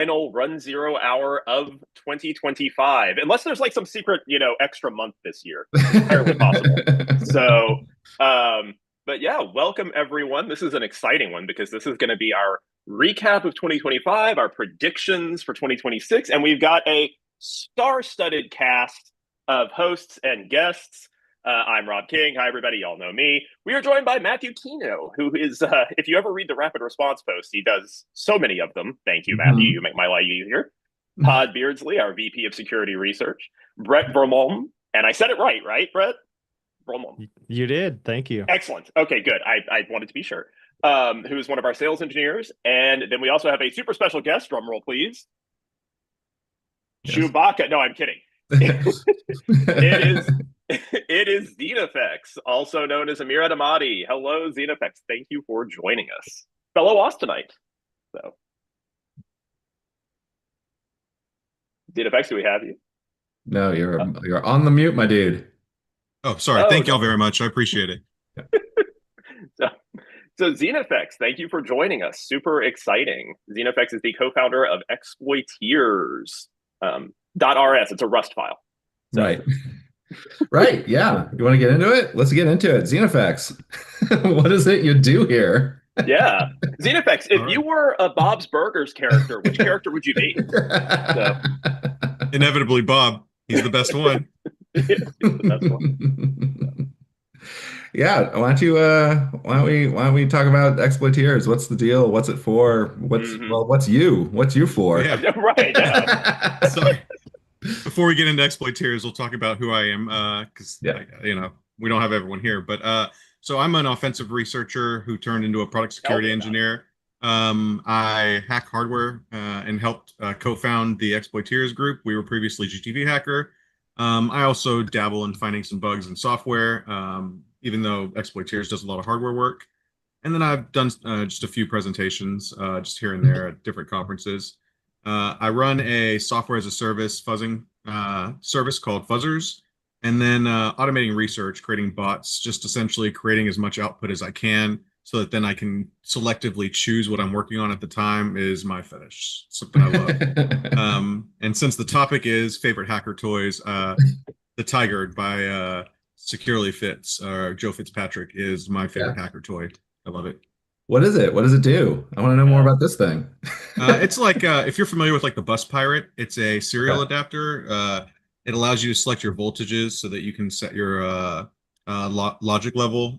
final runZero hour of 2025, unless there's like some secret, extra month this year. It's entirely possible. So, um, but yeah, welcome everyone. This is an exciting one because this is going to be our recap of 2025, our predictions for 2026, and we've got a star-studded cast of hosts and guests. I'm Rob King. Hi, everybody. Y'all know me. We are joined by Matthew Kino, who is, if you ever read the rapid response post, he does so many of them. Thank you, Matthew. You make my life easier. Todd Beardsley, our VP of Security Research. Brett Vermolm, and I said it right, Brett? Vermolm. You did. Thank you. Excellent. Okay, good. I wanted to be sure. Who is one of our sales engineers. And then we also have a super special guest, drum roll, please. Yes. Chewbacca. No, I'm kidding. It is Zenefex, also known as Amir Adamadi. Hello, Zenefex. Thank you for joining us. Fellow Austinite. So, Zenefex, do we have you? No, you're on the mute, my dude. Oh, sorry. Thank y'all very much. I appreciate it. So Zenefex, thank you for joining us. Super exciting. Zenefex is the co-founder of Exploiteers. .rs. It's a Rust file. So. Right. Right. Yeah. You want to get into it? Let's get into it. Zenefex. What is it you do here? Yeah. Zenefex, if you were a Bob's Burgers character, which character would you be? So. Inevitably Bob. He's the best one. He's the best one. Yeah, why don't we talk about Exploiteers? What's the deal? What's it for? What's you for? Yeah. Right. Yeah. Sorry. Before we get into Exploiteers, we'll talk about who I am, because we don't have everyone here. But so I'm an offensive researcher who turned into a product security engineer. I hack hardware and helped co-found the Exploiteers group. We were previously GTV Hacker. I also dabble in finding some bugs in software, even though Exploiteers does a lot of hardware work. And then I've done just a few presentations just here and there at different conferences. I run a software as a service fuzzing service called Fuzzers, and then automating research, creating bots, just essentially creating as much output as I can so that then I can selectively choose what I'm working on at the time is my fetish, something I love. And since the topic is favorite hacker toys, the Tiger by Securely Fits, Joe Fitzpatrick, is my favorite hacker toy. I love it. What is it? What does it do? I want to know more about this thing. It's like, if you're familiar with like the Bus Pirate, it's a serial adapter. It allows you to select your voltages so that you can set your logic level.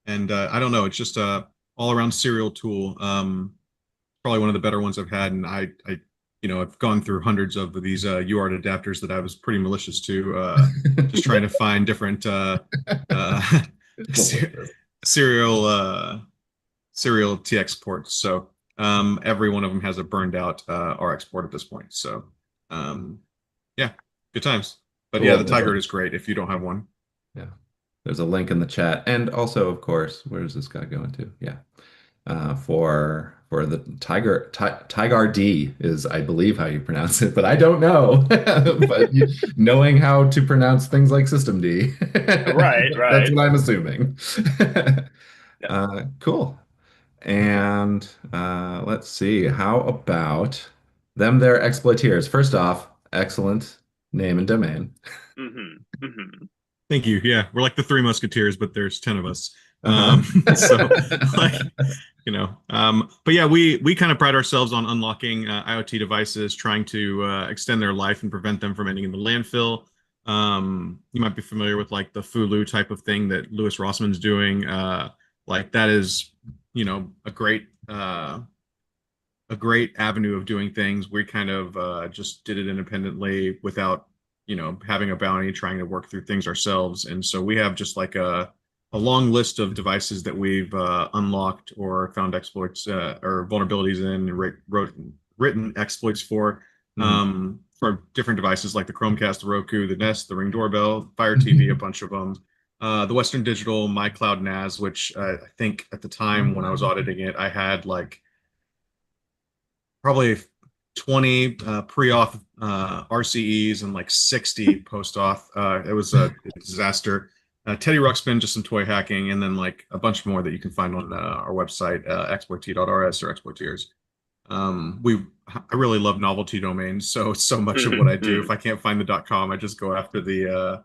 And I don't know, it's just a all-around serial tool. Probably one of the better ones I've had. And I've gone through hundreds of these UART adapters that I was pretty malicious to, just trying to find different serial TX ports. So every one of them has a burned out RX port at this point. So yeah, good times. But yeah, the Tiger is great if you don't have one. Yeah, there's a link in the chat, and also, of course, where's this guy going to? Yeah, for the Tiger D is, I believe, how you pronounce it, but I don't know. But knowing how to pronounce things like System D, right. That's what I'm assuming. Cool. And let's see, how about them? They're Exploiteers. First off, excellent name and domain. Thank you. Yeah, we're like the Three Musketeers, but there's 10 of us. So, but yeah, we kind of pride ourselves on unlocking IoT devices, trying to extend their life and prevent them from ending in the landfill. You might be familiar with like the Fulu type of thing that Louis Rossman's doing. Like that is, a great avenue of doing things. We kind of just did it independently without, having a bounty, trying to work through things ourselves. And so we have just like a long list of devices that we've unlocked or found exploits or vulnerabilities in, and written exploits for different devices like the Chromecast, the Roku, the Nest, the Ring doorbell, Fire TV, a bunch of them. The Western Digital, My Cloud NAS, which I think at the time when I was auditing it, I had like probably 20 pre-auth RCEs and like 60 post-auth. It was a disaster. Teddy Ruxpin, just some toy hacking, and then like a bunch more that you can find on our website, exploit.rs or Exploiteers. I really love novelty domains, so much of what I do, if I can't find the .com, I just go after the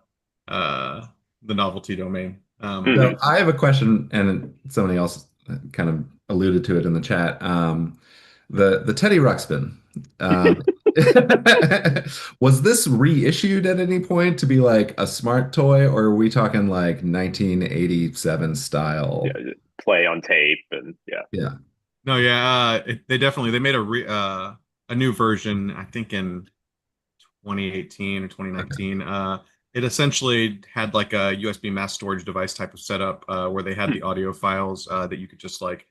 novelty domain. So I have a question, and somebody else kind of alluded to it in the chat. The Teddy Ruxpin, um, was this reissued at any point to be like a smart toy, or are we talking like 1987 Yeah, style? play on tape and yeah. Yeah. No, yeah, they made a new version, I think in 2018 or Okay. 2019. It essentially had like a USB mass storage device type of setup where they had Hmm. the audio files that you could just like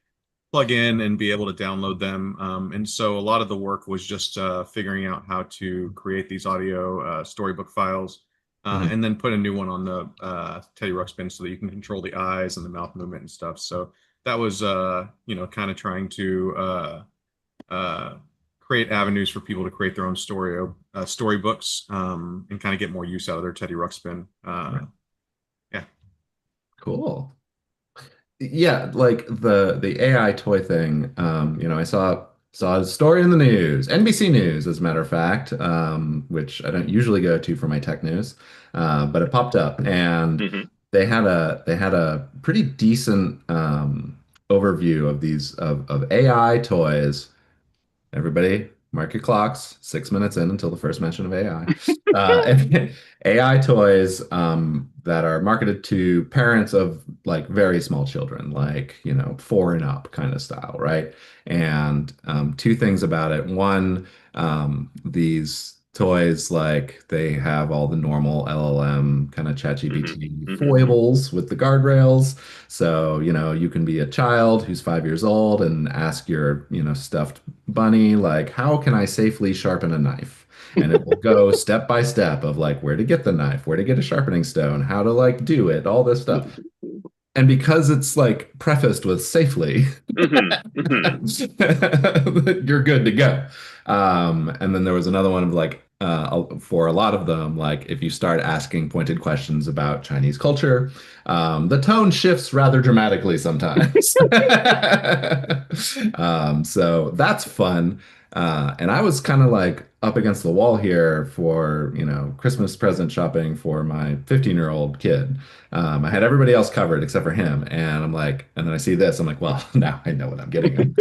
plug in and be able to download them. And so a lot of the work was just figuring out how to create these audio storybook files Mhm. and then put a new one on the Teddy Ruxpin so that you can control the eyes and the mouth movement and stuff. So that was, kind of trying to uh, create avenues for people to create their own storybooks and kind of get more use out of their Teddy Ruxpin. Right. Yeah. Cool. Yeah, like the AI toy thing. I saw a story in the news, NBC News, as a matter of fact, which I don't usually go to for my tech news, but it popped up, and Hmm. they had a pretty decent overview of these of AI toys. Everybody, mark your clocks. 6 minutes in until the first mention of AI. AI toys that are marketed to parents of like very small children, like 4 and up kind of style, right? And two things about it. One, these toys like they have all the normal LLM kind of Hmm. ChatGPT Hmm. foibles with the guardrails. So, you can be a child who's 5 years old and ask your, stuffed bunny, like, how can I safely sharpen a knife? And it will go step by step of like where to get the knife, where to get a sharpening stone, how to like do it, all this stuff. And because it's like prefaced with safely, Hmm. Hmm. you're good to go. And then there was another one of like, for a lot of them, like if you start asking pointed questions about Chinese culture, the tone shifts rather dramatically sometimes. So that's fun. And I was kind of like up against the wall here for, Christmas present shopping for my 15-year-old kid. I had everybody else covered except for him. And I'm like, and then I see this. I'm like, well, now I know what I'm getting him.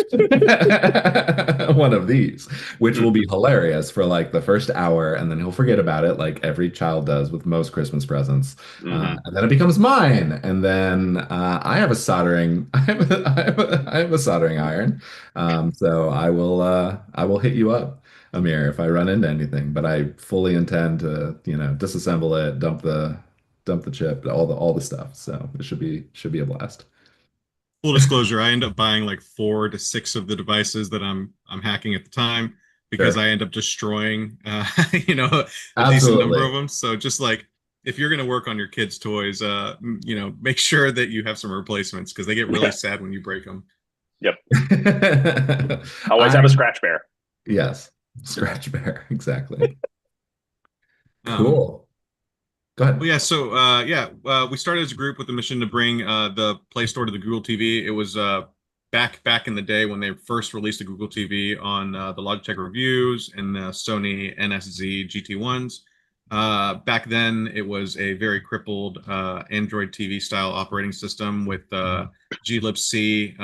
One of these, which will be hilarious for like the first hour. And then he'll forget about it, like every child does with most Christmas presents. Hmm. And then it becomes mine. And then I have a soldering, I have a soldering iron. So I will hit you up, Amir, if I run into anything. But I fully intend to, disassemble it, dump the chip, all the stuff. So it should be a blast. Full disclosure, I end up buying like 4 to 6 of the devices that I'm hacking at the time because Sure. I end up destroying a decent number Absolutely. of them. So just like if you're going to work on your kids' toys, make sure that you have some replacements because they get really Yeah. sad when you break them. Yep. Always have a I scratch bear. yes, Scratch Bear, exactly. Um, Cool. Go ahead. Well, yeah. So, we started as a group with the mission to bring the Play Store to the Google TV. It was back in the day when they first released the Google TV on the Logitech Reviews and the Sony NSZ GT1s. Back then, it was a very crippled Android TV style operating system with glibc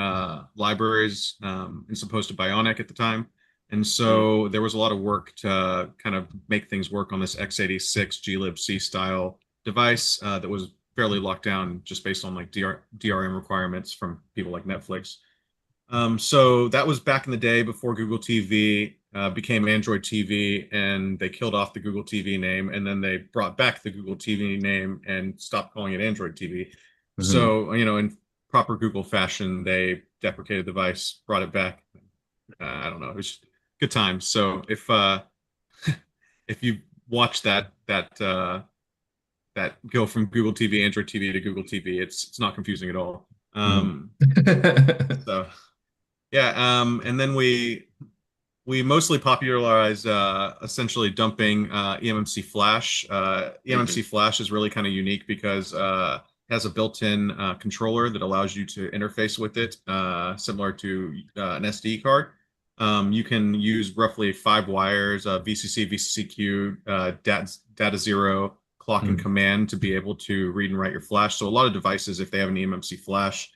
libraries and supposed to Bionic at the time. And Mm. so there was a lot of work to kind of make things work on this x86 glibc style device that was fairly locked down just based on like DRM requirements from people like Netflix. So that was back in the day before Google TV became Android TV, and they killed off the Google TV name, and then they brought back the Google TV name and stopped calling it Android TV. Mhm. So, in proper Google fashion, they deprecated the device, brought it back. I don't know. It was good times. So if you watch that go from Google TV, Android TV to Google TV, it's not confusing at all. Mhm. So yeah, and then we mostly popularized essentially dumping eMMC Flash. Hmm. eMMC Flash is really kind of unique because it has a built-in controller that allows you to interface with it, similar to an SD card. You can use roughly 5 wires, VCC, VCCQ, data zero, clock and Mm. command to be able to read and write your flash. So a lot of devices, if they have an eMMC flash,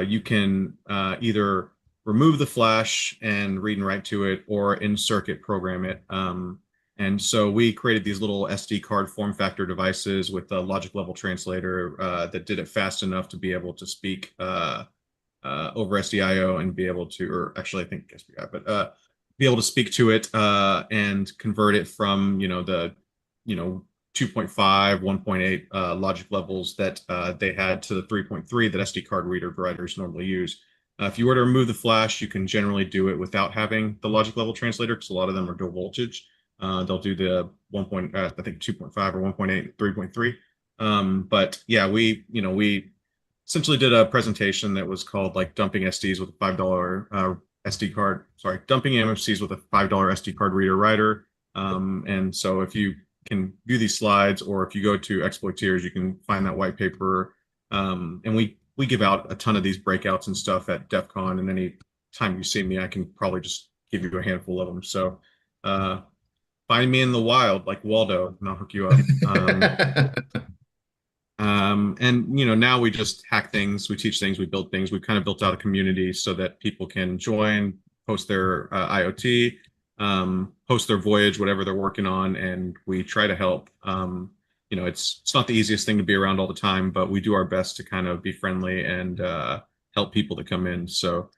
you can either remove the flash and read and write to it, or in circuit program it. And so we created these little SD card form factor devices with a logic level translator that did it fast enough to be able to speak over SDIO and be able to, or actually I think SDI, but be able to speak to it and convert it from, the, 2.5, 1.8 logic levels that they had to the 3.3 that SD card writers normally use. If you were to remove the flash, you can generally do it without having the logic level translator, because a lot of them are dual voltage. They'll do the I think 2.5 or 1.8, 3.3. But yeah, we essentially did a presentation that was called like dumping SDs with a $5 SD card. Sorry, dumping MFCs with a $5 SD card reader writer. And so if you can view these slides, or if you go to Exploiteers, you can find that white paper. And we give out a ton of these breakouts and stuff at DEF CON, and any time you see me, I can probably just give you a handful of them. So find me in the wild like Waldo, and I'll hook you up. And now we just hack things, we teach things, we build things. We've kind of built out a community so that people can join, post their IoT, post their voyage, whatever they're working on, and we try to help. It's not the easiest thing to be around all the time, but we do our best to kind of be friendly and help people that come in. So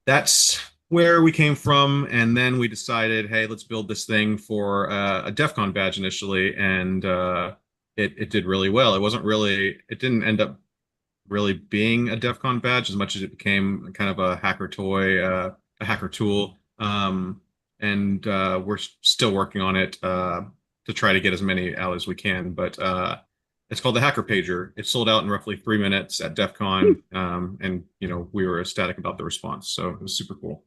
that's where we came from. And then we decided, hey, let's build this thing for a DEF CON badge initially, and it did really well. It didn't end up really being a DEF CON badge as much as it became kind of a hacker toy, a hacker tool. And we're still working on it to try to get as many out as we can. But it's called the Hacker Pager. It sold out in roughly 3 minutes at DEF CON. And, we were ecstatic about the response. So it was super cool.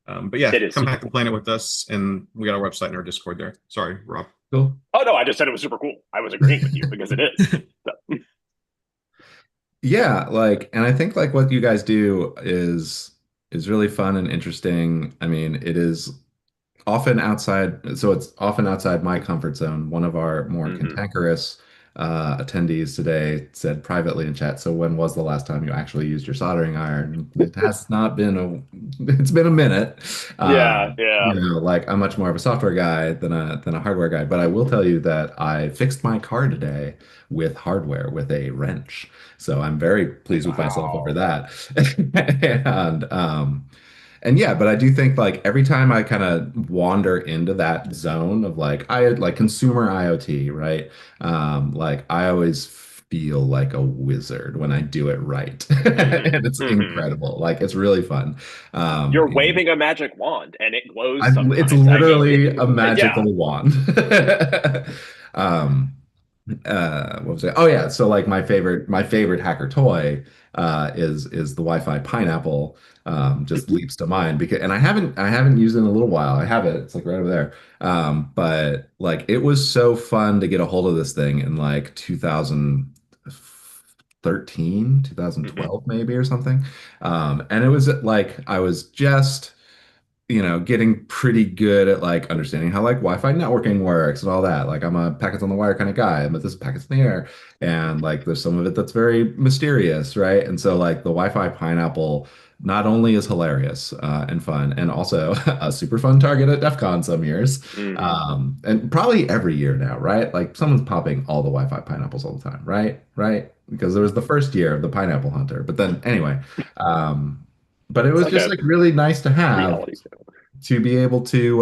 But yeah, come hack the planet with us. And we got our website and our Discord there. Sorry, Rob. Cool. Oh, no, I just said it was super cool. I was agreeing with you because it is. So. Yeah, and I think what you guys do is really fun and interesting. I mean, it is often outside, so it's often outside my comfort zone. One of our more cantankerous attendees today said privately in chat, so when was the last time you actually used your soldering iron? It has not been it's been a minute. Yeah. I'm much more of a software guy than a hardware guy, but I will tell you that I fixed my car today with hardware, with a wrench. So I'm very pleased with myself over that. And yeah, but I do think every time I kind of wander into that zone of consumer IoT, right? I always feel like a wizard when I do it right. And it's incredible. It's really fun. You're waving a magic wand and it glows sometimes. It's literally a magical wand. What was it? Oh yeah, so my favorite hacker toy is the Wi-Fi pineapple. Just leaps to mind and I haven't used it in a little while. I have it. It's right over there. But it was so fun to get a hold of this thing in 2013, 2012 maybe or something. And it was I was just getting pretty good at understanding how Wi-Fi networking works and all that. I'm a packets on the wire kind of guy, but this is packets in the air, and there's some of it that's very mysterious, right? And so the Wi-Fi pineapple not only is hilarious and fun, and also a super fun target at DEF CON some years, and probably every year now, right? Someone's popping all the Wi-Fi pineapples all the time, right? Because there was the first year of the pineapple hunter, but then anyway. But it was just really nice to have to be able to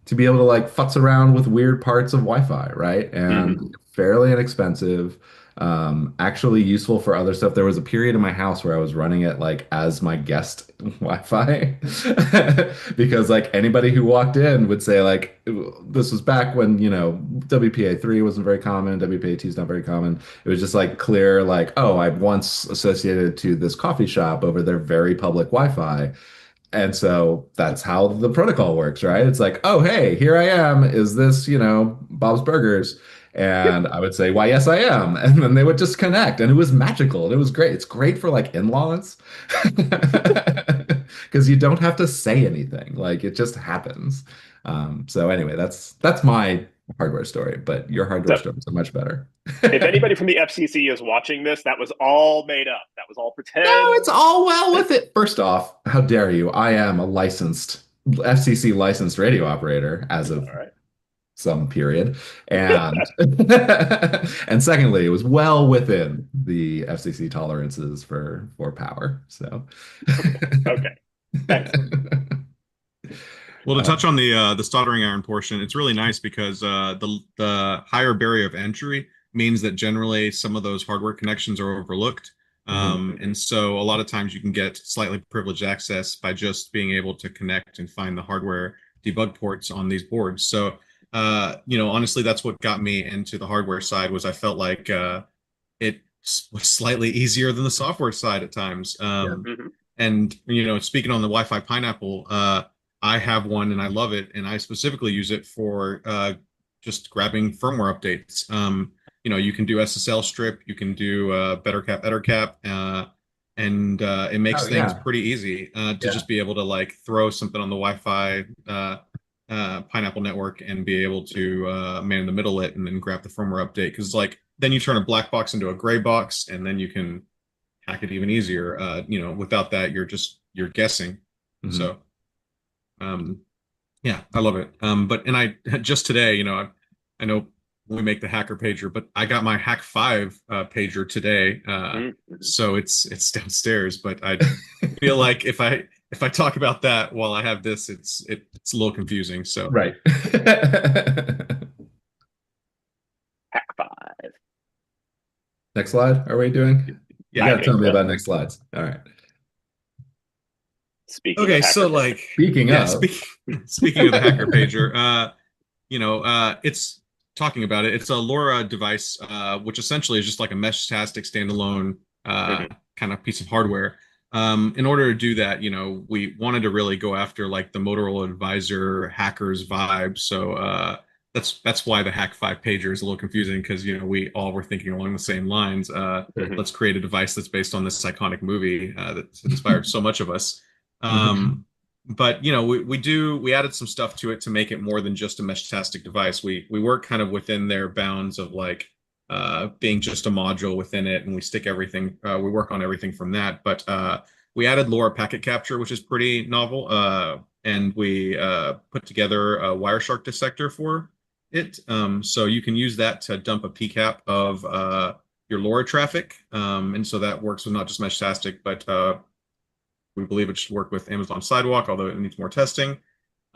futz around with weird parts of Wi-Fi, right? And fairly inexpensive, actually useful for other stuff. There was a period in my house where I was running it as my guest Wi-Fi because anybody who walked in would say this was back when WPA3 wasn't very common, WPA2 is not very common. It was just clear oh, I once associated to this coffee shop over their very public Wi-Fi. And so that's how the protocol works, right? It's oh, hey, here I am. Is this, Bob's Burgers? And I would say, why, yes, I am. And then they would just connect. And it was magical. And it was great. It's great for in-laws. because you don't have to say anything. Like it just happens. So anyway, that's my hardware story, but your hardware So stories are much better. if anybody from the FCC is watching this, that was all made up. That was all No, pretend. it's all well with it. First off, how dare you? I am a licensed FCC licensed radio operator as of All right. some period. And and secondly, it was well within the FCC tolerances for power. So Okay. Excellent. Well, to touch on the soldering iron portion, it's really nice because the higher barrier of entry means that generally some of those hardware connections are overlooked. And so a lot of times you can get slightly privileged access by just being able to connect and find the hardware debug ports on these boards. So, honestly, that's what got me into the hardware side was I felt like it was slightly easier than the software side at times. Yeah. And, speaking on the Wi-Fi Pineapple, I have one and I love it. And I specifically use it for just grabbing firmware updates. You can do SSL strip, you can do better cap, and it makes Oh things yeah. pretty easy to Yeah. just be able to like throw something on the Wi-Fi Pineapple network and be able to man the middle it and then grab the firmware update. Because like then you turn a black box into a gray box, and then you can hack it even easier. Without that, you're guessing. So, yeah, I love it. And I just today, I know we make the hacker pager, but I got my Hack 5 pager today. So it's downstairs, but I feel like if I talk about that while I have this, it's a little confusing. So Right. Hack 5. Next slide. Are we doing? Yeah, You gotta I tell think me so. about next slides. All right. Speaking okay, of so hacker like Speaking yeah, of, speaking of the hacker pager, it's talking about it. It's a LoRa device, which essentially is just like a Meshtastic standalone kind of piece of hardware. In order to do that, we wanted to really go after like the Motorola Advisor hackers vibe. So that's why the Hack 5 pager is a little confusing because we all were thinking along the same lines. Let's create a device that's based on this iconic movie that's inspired so much of us. But we added some stuff to it to make it more than just a Meshtastic device. We work kind of within their bounds of like being just a module within it, and we stick everything. We work on everything from that. But we added LoRa packet capture, which is pretty novel, and we put together a Wireshark dissector for it. So you can use that to dump a PCAP of your LoRa traffic, and so that works with not just Meshtastic, but we believe it should work with Amazon Sidewalk, although it needs more testing.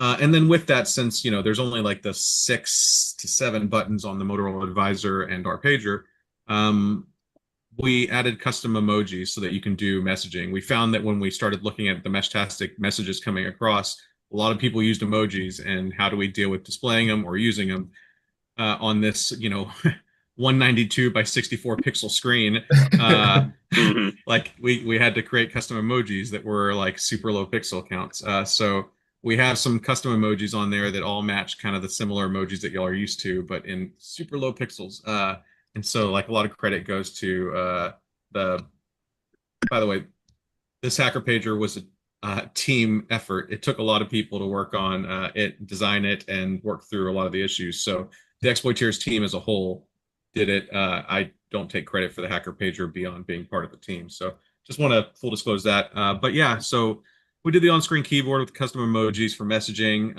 And then with that, since there's only like the 6 to 7 buttons on the Motorola Advisor and our pager, we added custom emojis so that you can do messaging. We found that when we started looking at the Meshtastic messages coming across, a lot of people used emojis, and how do we deal with displaying them or using them on this, 192 by 64 pixel screen? Like we had to create custom emojis that were like super low pixel counts. So we have some custom emojis on there that all match kind of the similar emojis that y'all are used to, but in super low pixels. And so like a lot of credit goes to by the way, this hacker pager was a team effort. It took a lot of people to work on it, design it, and work through a lot of the issues. So the Exploiteers team as a whole did it. I don't take credit for the hacker pager beyond being part of the team. So just want to full disclose that. But yeah, so we did the on-screen keyboard with custom emojis for messaging.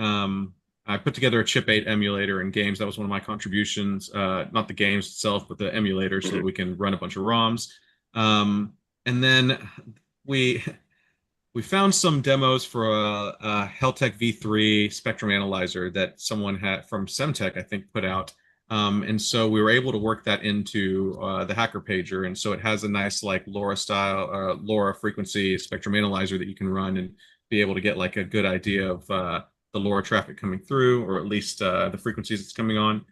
I put together a chip 8 emulator in games. That was one of my contributions, not the games itself, but the emulator so that we can run a bunch of ROMs. And then we found some demos for a Heltec V3 spectrum analyzer that someone had from Semtech, I think, put out. And so we were able to work that into the hacker pager. And so it has a nice like LoRa style, LoRa frequency spectrum analyzer that you can run and be able to get like a good idea of the LoRa traffic coming through, or at least the frequencies it's coming on.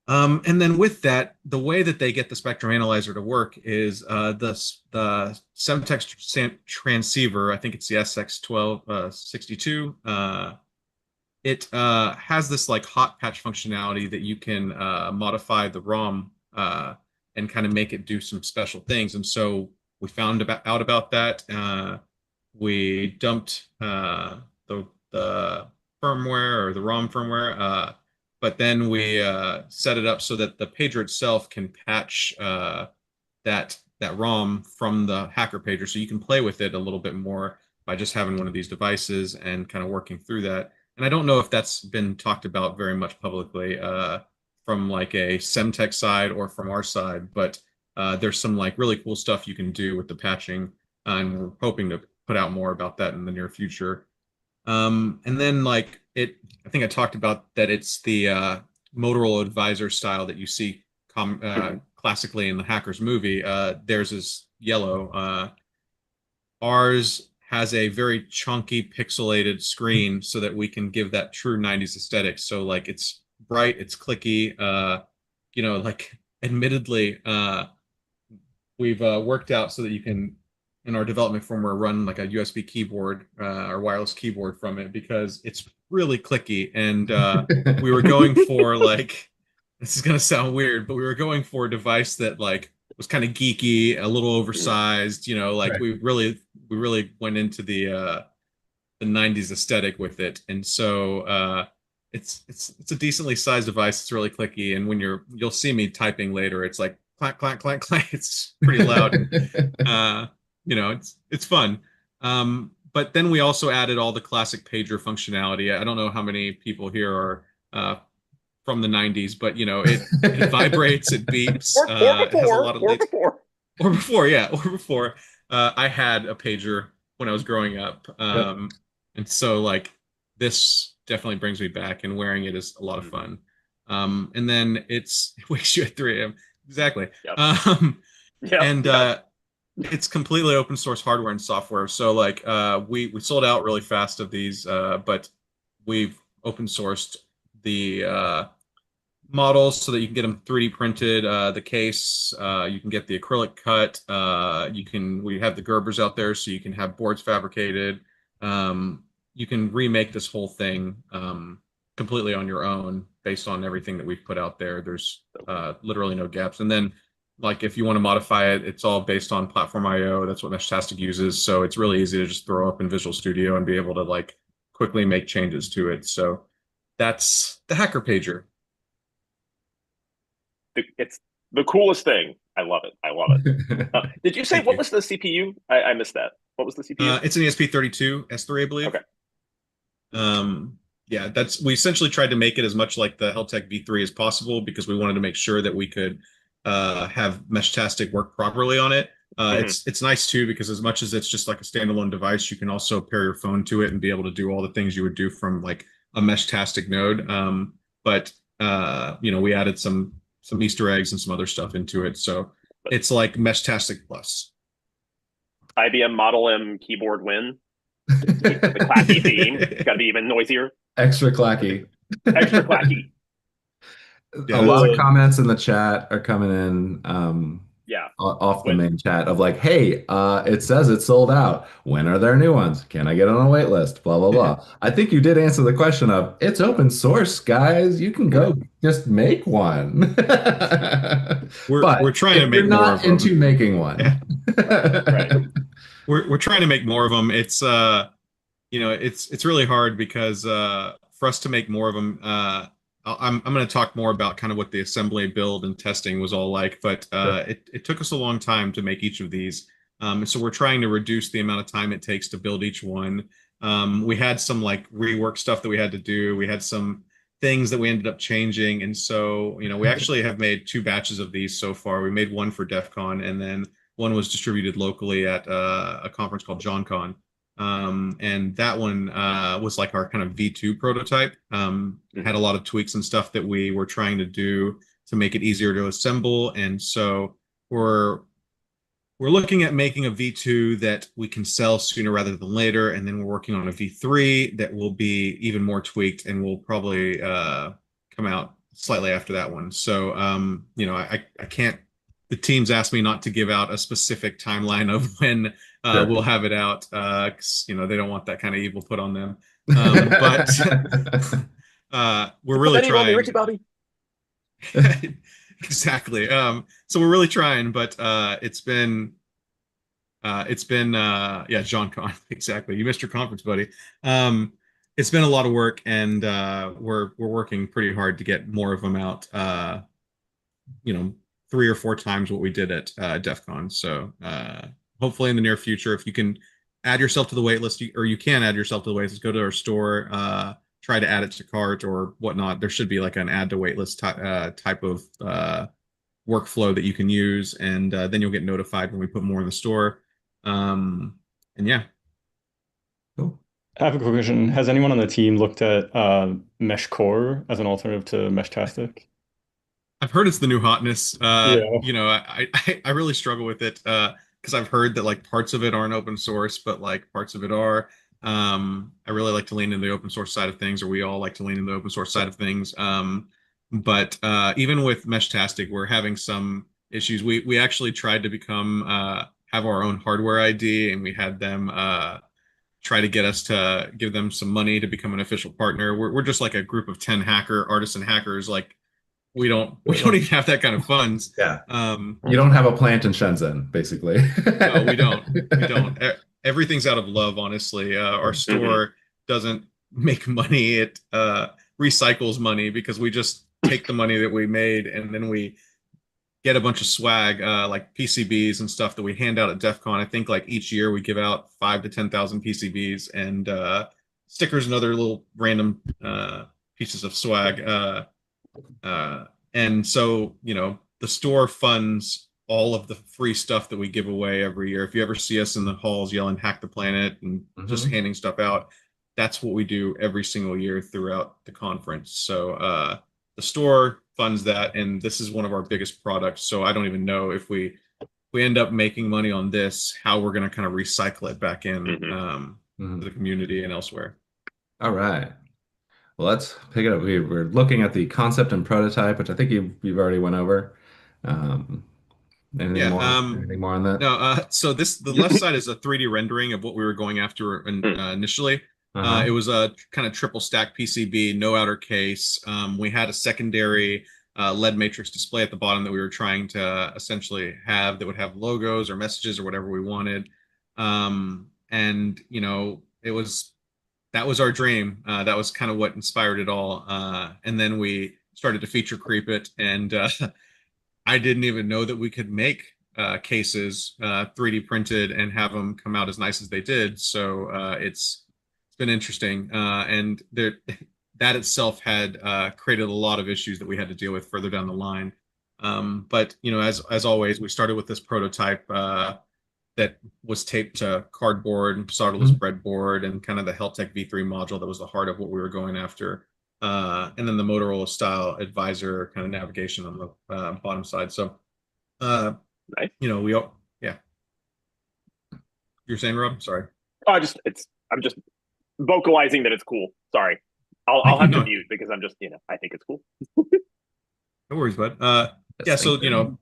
And then with that, the way that they get the spectrum analyzer to work is the Semtex transceiver. I think it's the SX1262. It has this like hot patch functionality that you can modify the ROM and kind of make it do some special things. And so we found out about that. we dumped the firmware or the ROM firmware, but then we set it up so that the pager itself can patch that ROM from the hacker pager, so you can play with it a little bit more by just having one of these devices and kind of working through that. And I don't know if that's been talked about very much publicly from like a Semtech side or from our side, but there's some like really cool stuff you can do with the patching, and we're hoping to put out more about that in the near future. And then like I think I talked about that it's the Motorola Advisor style that you see classically in the Hackers movie. Theirs is yellow. Ours has a very chunky pixelated screen so that we can give that true 90s aesthetic. So like it's bright, it's clicky, like admittedly, we've worked out so that you can, in our development firmware, run like a USB keyboard or wireless keyboard from it, because it's really clicky. And we were going for like, this is gonna sound weird, but we were going for a device that like was kind of geeky, a little oversized, like Right. we really went into the 90s aesthetic with it. And so it's a decently sized device. It's really clicky, and when you'll see me typing later, it's like clank clank clank clank. It's pretty loud. It's fun. But then we also added all the classic pager functionality. I don't know how many people here are from the 90s, but it vibrates, it beeps, or it has a before, lot of or leads. before. Or before, yeah, or before. I had a pager when I was growing up. And so like this definitely brings me back, and wearing it is a lot of fun. And then it wakes you at 3 a.m. Exactly. Yep. And Yep. it's completely open source hardware and software. So like we sold out really fast of these, but we've open sourced the models so that you can get them 3D printed. The case, you can get the acrylic cut. We have the Gerbers out there, so you can have boards fabricated. You can remake this whole thing completely on your own based on everything that we've put out there. There's literally no gaps. And then like if you want to modify it, it's all based on Platform IO. That's what Meshtastic uses. So it's really easy to just throw up in Visual Studio and be able to like quickly make changes to it. So that's the Hacker Pager. It's the coolest thing. I love it. I love it. Did you say Thank what you. was the CPU? I missed that. What was the CPU? It's an ESP32 S3, I believe. Okay. Yeah, we essentially tried to make it as much like the Heltec V3 as possible, because we wanted to make sure that we could have Meshtastic work properly on it. It's nice too, because as much as it's just like a standalone device, you can also pair your phone to it and be able to do all the things you would do from like a Meshtastic node. But we added some Easter eggs and some other stuff into it, so it's like Meshtastic Plus. IBM Model M keyboard win. The clacky theme. It's got to be even noisier. Extra clacky. Extra clacky. A lot of comments in the chat are coming in off the main chat of like, hey, it says it's sold out. When are there new ones? Can I get on a wait list? Blah, blah, blah. I think you did answer the question of it's open source, guys. You can go just make one. We're trying to make more of them. You're not into making one. Right. We're trying to make more of them. It's it's really hard because for us to make more of them, I'm going to talk more about kind of what the assembly, build, and testing was all like, but it took us a long time to make each of these. So we're trying to reduce the amount of time it takes to build each one. We had some like rework stuff that we had to do. We had some things that we ended up changing. And so, we actually have made 2 batches of these so far. We made one for DEF CON, and then one was distributed locally at a conference called JohnCon. And that one was like our kind of V2 prototype. It had a lot of tweaks and stuff that we were trying to do to make it easier to assemble. And so we're looking at making a V2 that we can sell sooner rather than later. And then we're working on a V3 that will be even more tweaked and will probably come out slightly after that one. So, I can't. The teams asked me not to give out a specific timeline of when we'll have it out, because they don't want that kind of evil put on them. But we're really trying. Richie Bobby. Exactly. So we're really trying, but it's been It's been yeah, John Con, exactly. You missed your conference, buddy. It's been a lot of work, and we're working pretty hard to get more of them out. You know, 3 or 4 times what we did at DEF CON. So hopefully in the near future, if you can add yourself to the wait list, or you can add yourself to the wait list, go to our store, try to add it to cart or whatnot. There should be like an add to wait list type of workflow that you can use, and then you'll get notified when we put more in the store. And yeah. Cool. I have a quick question. Has anyone on the team looked at Mesh Core as an alternative to Meshtastic? I've heard it's the new hotness. Yeah. You know, I really struggle with it because I've heard that like parts of it aren't open source, but like parts of it are. I really like to lean into the open source side of things, or we all like to lean into the open source side of things. But even with Meshtastic, we're having some issues. We actually tried to become have our own hardware ID, and we had them try to get us to give them some money to become an official partner. We're just like a group of 10 artisan hackers. Like we don't even have that kind of funds. Yeah. You don't have a plant in Shenzhen, basically. No, we don't. We don't. Everything's out of love, honestly. Our store doesn't make money. It recycles money because we just take the money that we made and then we get a bunch of swag, like PCBs and stuff that we hand out at DEF CON. I think like each year we give out 5,000 to 10,000 PCBs and stickers and other little random pieces of swag. And so, you know, the store funds all of the free stuff that we give away every year. If you ever see us in the halls yelling "Hack the Planet" and just handing stuff out, that's what we do every single year throughout the conference. So the store funds that, and this is one of our biggest products. So I don't even know if we end up making money on this, how we're going to kind of recycle it back in to the community and elsewhere. All right. Well, let's pick it up. We're looking at the concept and prototype, which I think you've already went over. Anything more on that? No. So the left side is a 3D rendering of what we were going after initially. It was a kind of triple stack PCB, no outer case. We had a secondary LED matrix display at the bottom that we were trying to essentially have that would have logos or messages or whatever we wanted. And you know, that was our dream. That was kind of what inspired it all. And then we started to feature creep it, and I didn't even know that we could make cases 3D printed and have them come out as nice as they did. So it's been interesting, and that itself had created a lot of issues that we had to deal with further down the line. But you know, as always, we started with this prototype that was taped to cardboard and solderless breadboard and kind of the Heltec V3 module that was the heart of what we were going after. And then the Motorola style advisor kind of navigation on the bottom side. So, nice. You know, yeah. You're saying, Rob? Sorry. Oh, I'm just vocalizing that it's cool. Sorry. I'll have to mute because I'm just, you know, I think it's cool. No worries, bud. Yeah. So, you know,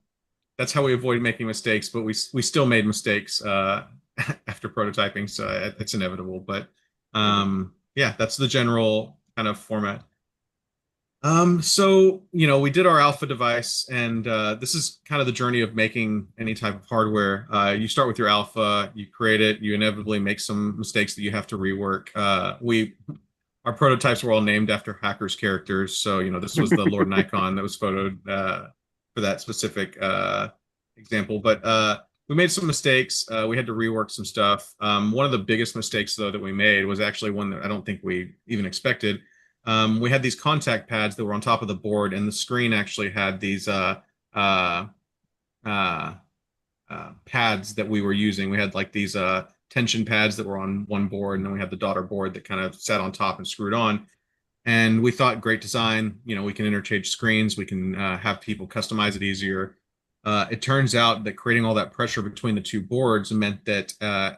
that's how we avoid making mistakes, but we still made mistakes after prototyping, so it's inevitable. But yeah, that's the general kind of format. So you know, we did our alpha device, and this is kind of the journey of making any type of hardware. You start with your alpha, you create it, you inevitably make some mistakes that you have to rework. Our prototypes were all named after hackers characters, so you know, this was the Lord Nikon that was photoed for that specific example. But we made some mistakes. We had to rework some stuff. One of the biggest mistakes, though, that we made was actually one that I don't think we even expected. We had these contact pads that were on top of the board, and the screen actually had these pads that we were using. We had like these tension pads that were on one board, and then we had the daughter board that kind of sat on top and screwed on. And we thought, great design, you know, we can interchange screens, we can have people customize it easier. It turns out that creating all that pressure between the two boards meant that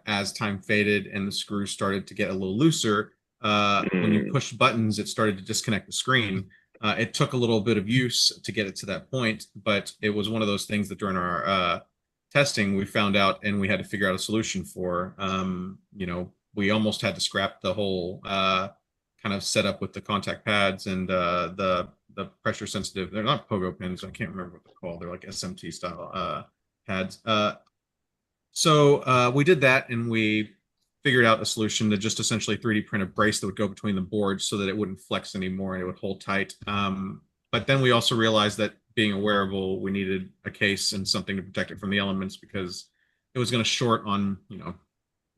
as time faded and the screws started to get a little looser, when you pushed buttons, it started to disconnect the screen. It took a little bit of use to get it to that point, but it was one of those things that during our testing we found out and we had to figure out a solution for. You know, we almost had to scrap the whole kind of set up with the contact pads and the pressure sensitive. They're not pogo pins. I can't remember what they're called. They're like SMT style pads. So we did that, and we figured out a solution to just essentially 3D print a brace that would go between the boards so that it wouldn't flex anymore and it would hold tight. But then we also realized that being a wearable, we needed a case and something to protect it from the elements because it was going to short on,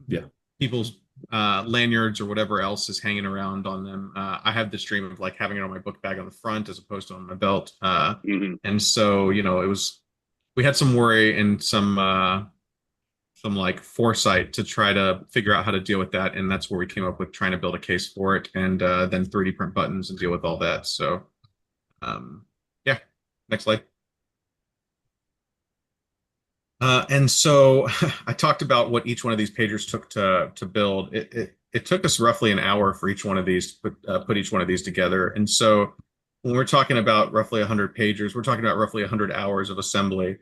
Yeah. people's lanyards or whatever else is hanging around on them. I have this dream of like having it on my book bag on the front as opposed to on my belt. And so, we had some worry and some like foresight to try to figure out how to deal with that, and that's where we came up with trying to build a case for it, and then 3D print buttons and deal with all that. So, yeah, next slide. And so I talked about what each one of these pagers took to build. It took us roughly an hour for each one of these put each one of these together. And so when we're talking about roughly 100 pagers, we're talking about roughly 100 hours of assembly.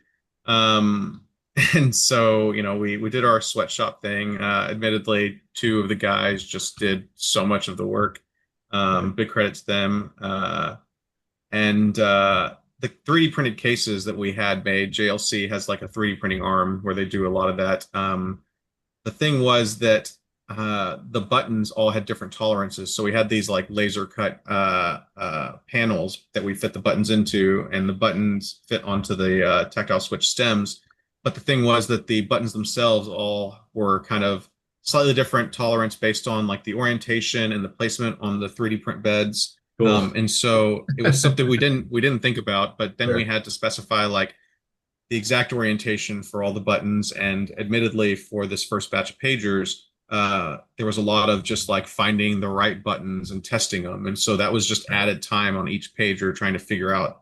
And so, we did our sweatshop thing. Admittedly, two of the guys just did so much of the work. Big credit to them. And the 3D printed cases that we had made, JLC has like a 3D printing arm where they do a lot of that. The thing was that the buttons all had different tolerances. So we had these like laser cut panels that we fit the buttons into, and the buttons fit onto the tactile switch stems. But the thing was that the buttons themselves all were kind of slightly different tolerance based on like the orientation and the placement on the 3D print beds. Cool. And so it was something we didn't think about, but then we had to specify like the exact orientation for all the buttons. And admittedly, for this first batch of pagers, there was a lot of just like finding the right buttons and testing them. And so that was just added time on each pager trying to figure out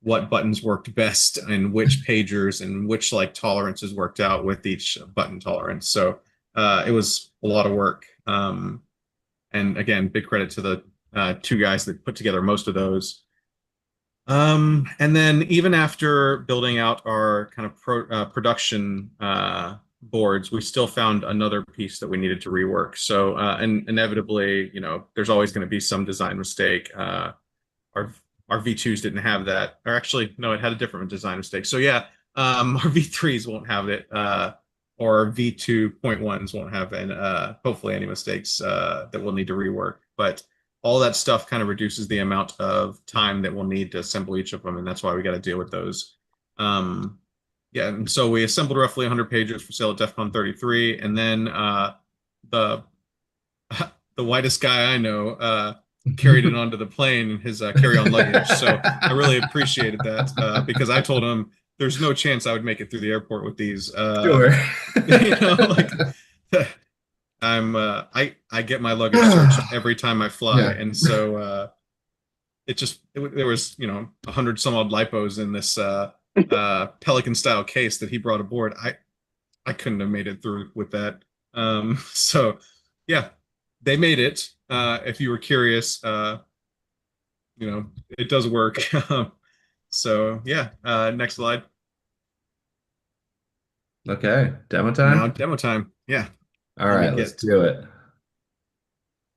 what buttons worked best and which pagers and which like tolerances worked out with each button tolerance. So it was a lot of work. And again, big credit to the two guys that put together most of those. And then even after building out our kind of production boards, we still found another piece that we needed to rework. So and inevitably, there's always going to be some design mistake. Our V2s didn't have that, or actually, no, it had a different design mistake. So yeah, our V3s won't have it, or V2.1s won't have, and hopefully any mistakes that we'll need to rework. But all that stuff kind of reduces the amount of time that we'll need to assemble each of them, and that's why we got to deal with those. Yeah, and so we assembled roughly 100 pages for sale at DEF CON 33, and then the the whitest guy I know carried it onto the plane in his carry-on luggage. So I really appreciated that because I told him there's no chance I would make it through the airport with these. Sure. I get my luggage searched every time I fly, yeah. And so there was 100 some odd lipos in this Pelican style case that he brought aboard. I couldn't have made it through with that. So yeah, they made it. If you were curious, it does work. So yeah, next slide. Okay, demo time. Now demo time. Yeah. All right, let's do it.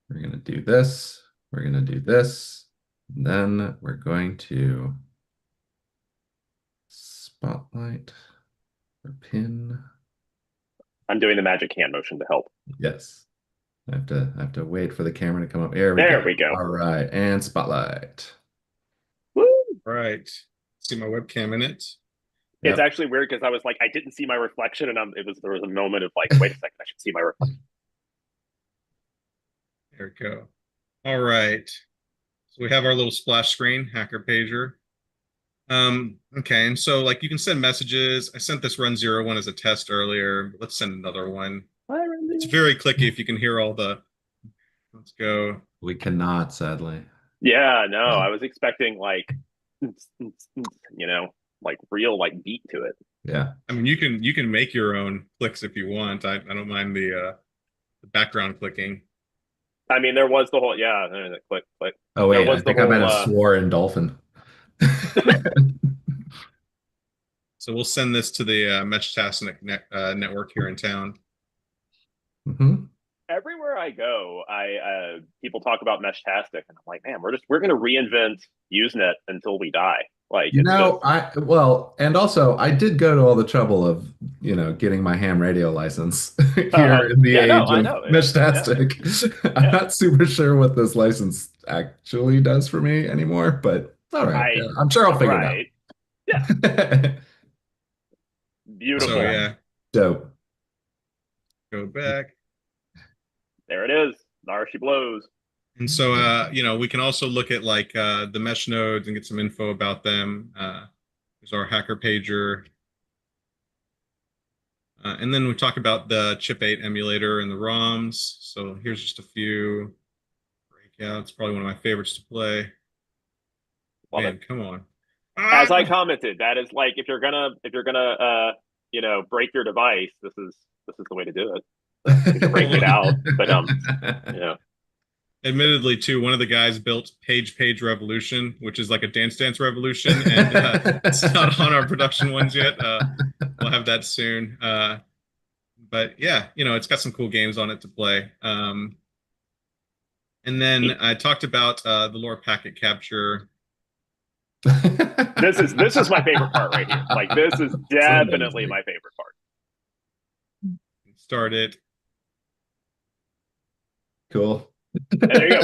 We're gonna do this. We're gonna do this. And then we're going to spotlight or pin. I'm doing the magic hand motion to help. Yes. I have to wait for the camera to come up. There we go. All right, and spotlight. Woo! Right. See my webcam in it. It's actually weird because I was like, I didn't see my reflection, and there was a moment of like, wait a second, I should see my reflection. There we go. All right. So we have our little splash screen, Hacker Pager. Okay, and so like you can send messages. I sent this runZero one as a test earlier. Let's send another one. It's very clicky if you can hear all the. Let's go. We cannot, sadly. Yeah, no, I was expecting like, like real like beat to it. Yeah. I mean, you can make your own clicks if you want. I don't mind the background clicking. I mean, there was the whole click. Oh wait, I think I might have swore in dolphin. So we'll send this to the Meshtastic network here in town. Mm-hmm. Everywhere I go, people talk about Meshtastic, and I'm like, man, we're going to reinvent Usenet until we die. Like, You it's know, just and also I did go to all the trouble of, getting my ham radio license here in the yeah, no, age I of know, yeah, Meshtastic. I'm yeah. not super sure what this license actually does for me anymore, but all right. I Yeah, I'm sure I'll figure it right, yeah, out. So beautiful. yeah, Dope. go back. There it is. There she blows. And so, we can also look at like the mesh nodes and get some info about them. There's our hacker pager. And then we talk about the chip 8 emulator and the ROMs. So here's just a few breakouts. Probably one of my favorites to play. Love Man, it. come on. As I commented, that is like, if you're gonna break your device, this is the way to do it. If you're breaking it out, but Admittedly, too, one of the guys built Page Revolution, which is like a Dance Dance Revolution, and it's not on our production ones yet. We'll have that soon. But yeah, it's got some cool games on it to play. And then I talked about the lore packet capture. This is my favorite part right here. Like, this is definitely my favorite part. Start it. Cool. And there you go.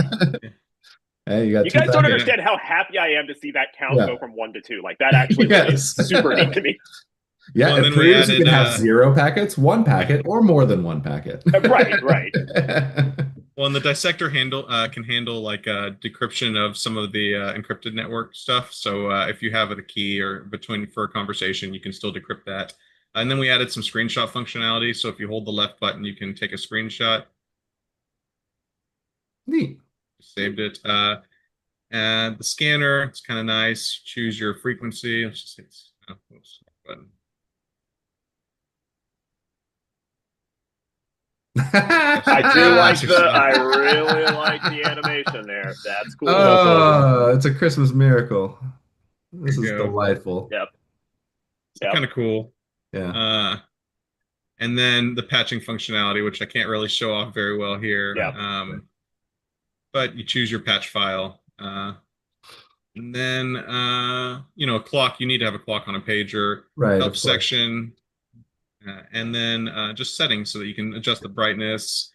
Hey, you guys don't understand how happy I am to see that count go from 1 to 2. Like, that actually really is super neat to me. Yeah, well, it proves you can have 0 packets, 1 packet, or more than 1 packet. Right. Well, and the dissector can handle like decryption of some of the encrypted network stuff. So if you have a key or for a conversation, you can still decrypt that. And then we added some screenshot functionality. So if you hold the left button, you can take a screenshot. Neat. Saved it. And the scanner, it's kind of nice. Choose your frequency. Let's just hit button. I really like the animation there. That's cool. Oh, it's a Christmas miracle. This is delightful. Yep. Kind of cool. Yeah. And then the patching functionality, which I can't really show off very well here. Yeah. But you choose your patch file. And then, a clock. You need to have a clock on a pager. Right. Help section. And then just settings so that you can adjust the brightness,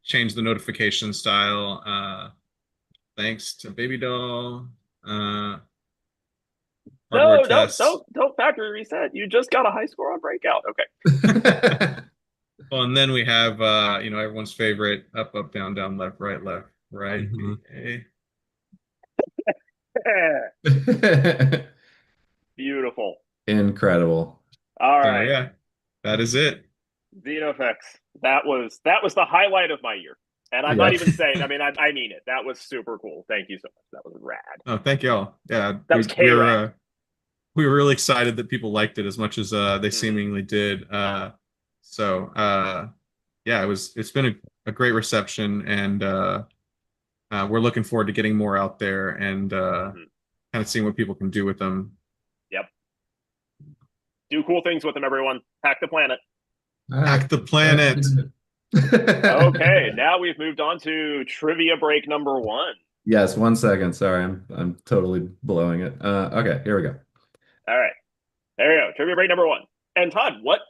change the notification style. Thanks to Baby Doll. No, don't factory reset. You just got a high score on Breakout. Okay. Well, and then we have, everyone's favorite up, down, left, right. Okay. Beautiful. Incredible. All right. Yeah, that is it. XenoFX. That was the highlight of my year. And I'm not even saying, I mean it. That was super cool. Thank you so much. That was rad. Oh, thank y'all. Yeah. That was K-Rad. We were really excited that people liked it as much as they seemingly did. It's been a great reception, and we're looking forward to getting more out there and kind of seeing what people can do with them. Yep. Do cool things with them, everyone. Hack the planet. Hack the planet. Okay, now we've moved on to trivia break number 1. Yes, 1 second. Sorry, I'm totally blowing it. Okay, here we go. All right, there we go. Trivia break number 1. And Todd, what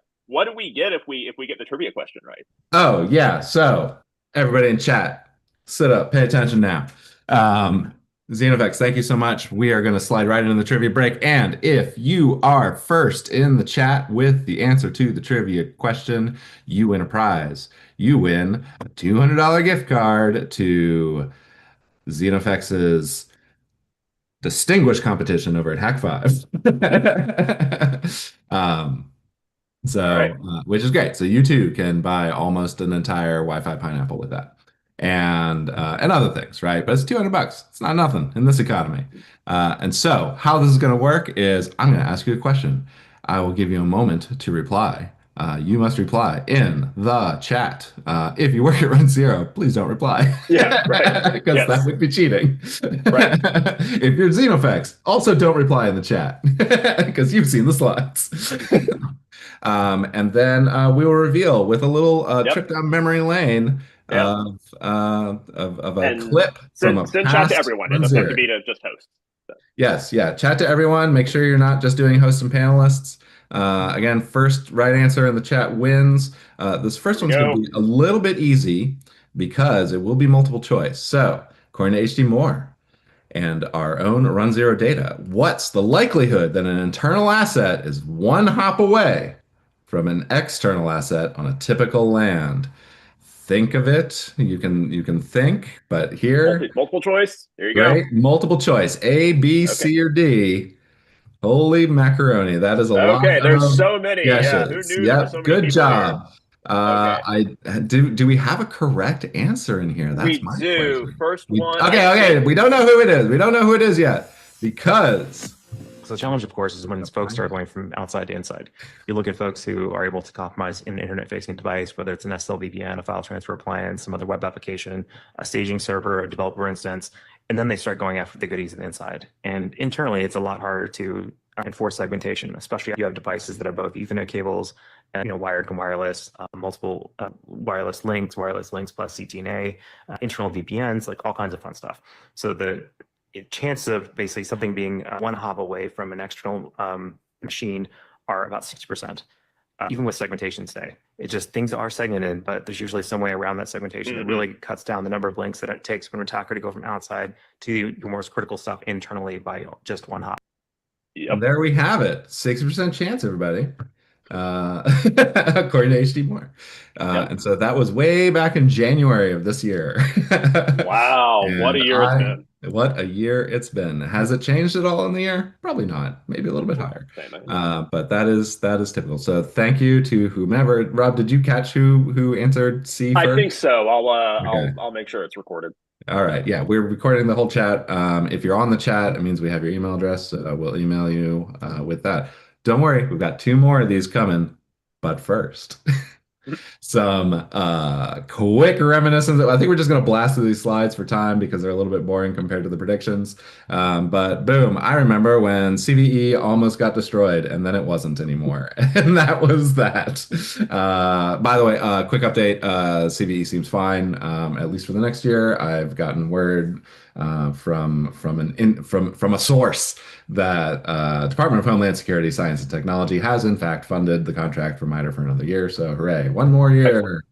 do we get if we get the trivia question right? Oh yeah, so everybody in chat, sit up, pay attention now. XenoFX, thank you so much. We are going to slide right into the trivia break. And if you are first in the chat with the answer to the trivia question, you win a prize. You win a $200 gift card to XenoFX's distinguished competition over at Hack5. Which is great. So you too can buy almost an entire Wi-Fi pineapple with that. And other things, right? But it's $200. It's not nothing in this economy. And so how this is going to work is I'm going to ask you a question. I will give you a moment to reply. You must reply in the chat. If you work at runZero, please don't reply. Yeah, right. Because that would be cheating. Right. If you're XenoFX, also don't reply in the chat because you've seen the slides. And then we will reveal with a little trip down memory lane of a clip from a send chat to everyone. It doesn't have to be to just host. Yes, yeah. Chat to everyone. Make sure you're not just doing hosts and panelists. Again, first right answer in the chat wins. This first one's going to be a little bit easy because it will be multiple choice. So, according to HD Moore and our own runZero data, what's the likelihood that an internal asset is one hop away from an external asset on a typical land? Think of it. You can think, but here, multiple choice. There you right? go. Multiple choice. A, B, Okay. C, or D. Holy macaroni. That is a lot Okay, there's of so many. Yeah, who guesses. knew there were so Yep. many Good people here? job. Okay. Do we have a correct answer in here? That's We my do. question. First one. Okay. We don't know who it is. We don't know who it is yet because So the challenge, of course, is when folks start going from outside to inside. You look at folks who are able to compromise an internet-facing device, whether it's an SLVPN, a file transfer appliance, some other web application, a staging server, a developer instance, and then they start going after the goodies on the inside. And internally, it's a lot harder to enforce segmentation, especially if you have devices that are both Ethernet cables, and, wired and wireless, multiple wireless links plus CTNA, internal VPNs, like all kinds of fun stuff. So the chance of basically something being one hop away from an external machine are about 60%. Even with segmentation today, it just things are segmented, but there's usually some way around that segmentation that really cuts down the number of links that it takes for an attacker to go from outside to your most critical stuff internally by just one hop. Yep. There we have it. 60% chance, everybody. According to HD Moore. And so that was way back in January of this year. Wow, what a year it's been. What a year it's been. Has it changed at all in the year? Probably not. Maybe a little bit higher. But that is typical. So thank you to whomever. Rob, did you catch who answered C first? I think so. I'll make sure it's recorded. All right. Yeah, we're recording the whole chat. If you're on the chat, it means we have your email address. We'll email you with that. Don't worry, we've got 2 more of these coming. But first, some quick reminiscence. I think we're just going to blast through these slides for time because they're a little bit boring compared to the predictions. But boom, I remember when CVE almost got destroyed and then it wasn't anymore. And that was that. By the way, quick update, CVE seems fine, at least for the next year. I've gotten word from a source that Department of Homeland Security, Science and Technology has in fact funded the contract for MITRE for another year. So hooray, 1 more year.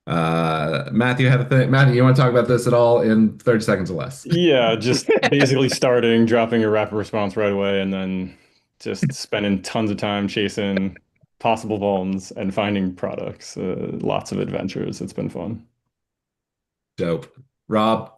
Matthew had a thing. Matthew, you want to talk about this at all in 30 seconds or less? Yeah, just basically dropping your rapid response right away, and then just spending tons of time chasing possible vulns and finding products. Lots of adventures. It's been fun. Dope. Rob?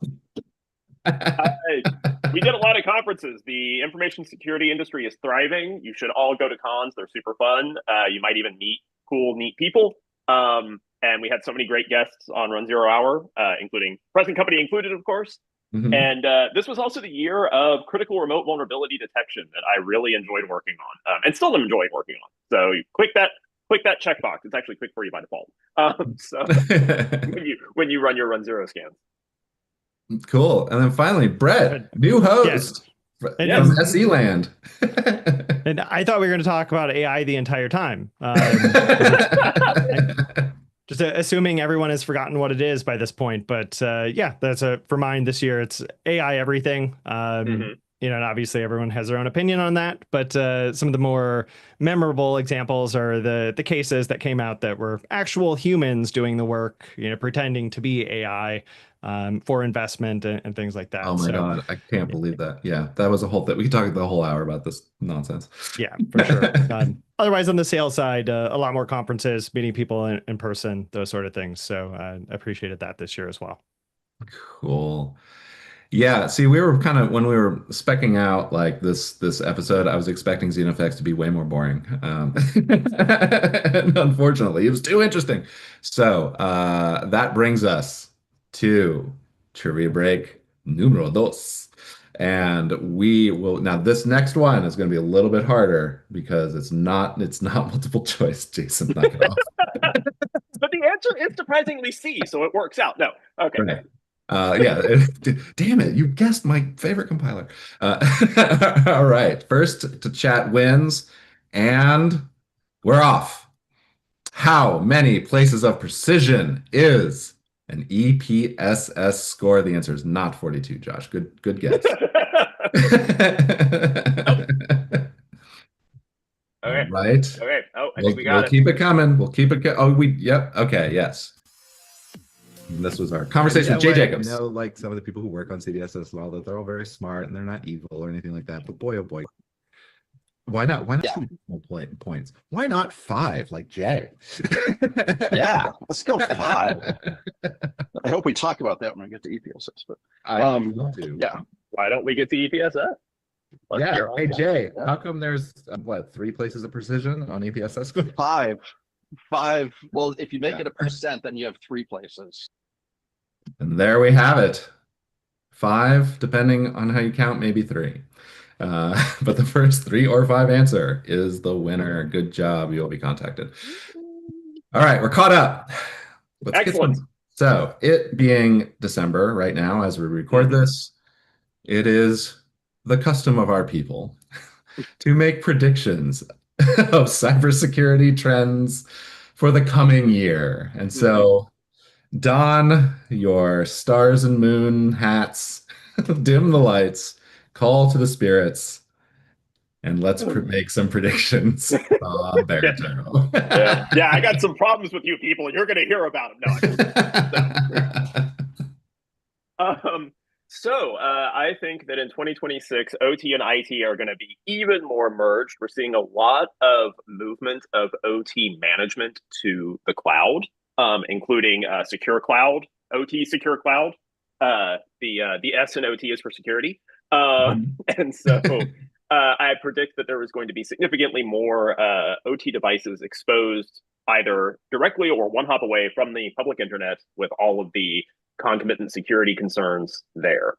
We did a lot of conferences. The information security industry is thriving. You should all go to cons. They're super fun. You might even meet cool, neat people. And we had so many great guests on runZero Hour, including present company included, of course. And this was also the year of critical remote vulnerability detection that I really enjoyed working on, and still am enjoying working on. So you click that checkbox. It's actually quick for you by default. So when you run your runZero scans. Cool. And then finally, Brett, new host from SE Land. And I thought we were going to talk about AI the entire time. Just assuming everyone has forgotten what it is by this point. But yeah, that's for mine this year. It's AI everything. And obviously everyone has their own opinion on that. But some of the more memorable examples are the cases that came out that were actual humans doing the work, pretending to be AI for investment and things like that. Oh my God, I can't believe that. Yeah, that was a whole thing. We could talk the whole hour about this nonsense. Yeah, for sure. Otherwise, on the sales side, a lot more conferences, meeting people in person, those sort of things. So I appreciated that this year as well. Cool. Yeah, see, we were kind of, when we were specking out like this episode, I was expecting XenoFX to be way more boring. And unfortunately, it was too interesting. So that brings us to Trivia Break numero dos. And we will, now this next one is going to be a little bit harder because it's not multiple choice. Jason, knock it off. But the answer is surprisingly C, so it works out. No, okay. Right. Yeah, damn it, you guessed my favorite compiler. All right, first to chat wins, and we're off. How many places of precision is an EPSS score? The answer is not 42, Josh. Good guess. Okay. All right. Okay. Oh, I We'll, think we got it. keep it coming. We'll keep it. Yep. Okay. Yes. And this was our conversation with Jay Jacobs. I know, like, some of the people who work on CDSS and all that, they're all very smart and they're not evil or anything like that. But boy, oh boy, why not? Why not points? Why not 5 like Jay? Yeah, let's go 5. I hope we talk about that when we get to EPSS. But I do. yeah, Why don't we get to EPSS? Yeah. Hey Jay, how come there's 3 places of precision on EPSS? 5. Well, if you make it a percent, then you have 3 places. And there we have it. 5, depending on how you count, maybe 3. But the first 3 or 5 answer is the winner. Good job. You will be contacted. All right, we're caught up. Let's Excellent. So it being December right now, as we record this, it is the custom of our people to make predictions of cybersecurity trends for the coming year. And so don your stars and moon hats, dim the lights, call to the spirits, and let's make some predictions on Beardsley. Yeah, I got some problems with you people. You're going to hear about them. No. So I think that in 2026, OT and IT are going to be even more merged. We're seeing a lot of movement of OT management to the cloud, including secure cloud, OT secure cloud. The S in OT is for security. And so I predict that there is going to be significantly more OT devices exposed either directly or one hop away from the public internet with all of the concomitant security concerns there.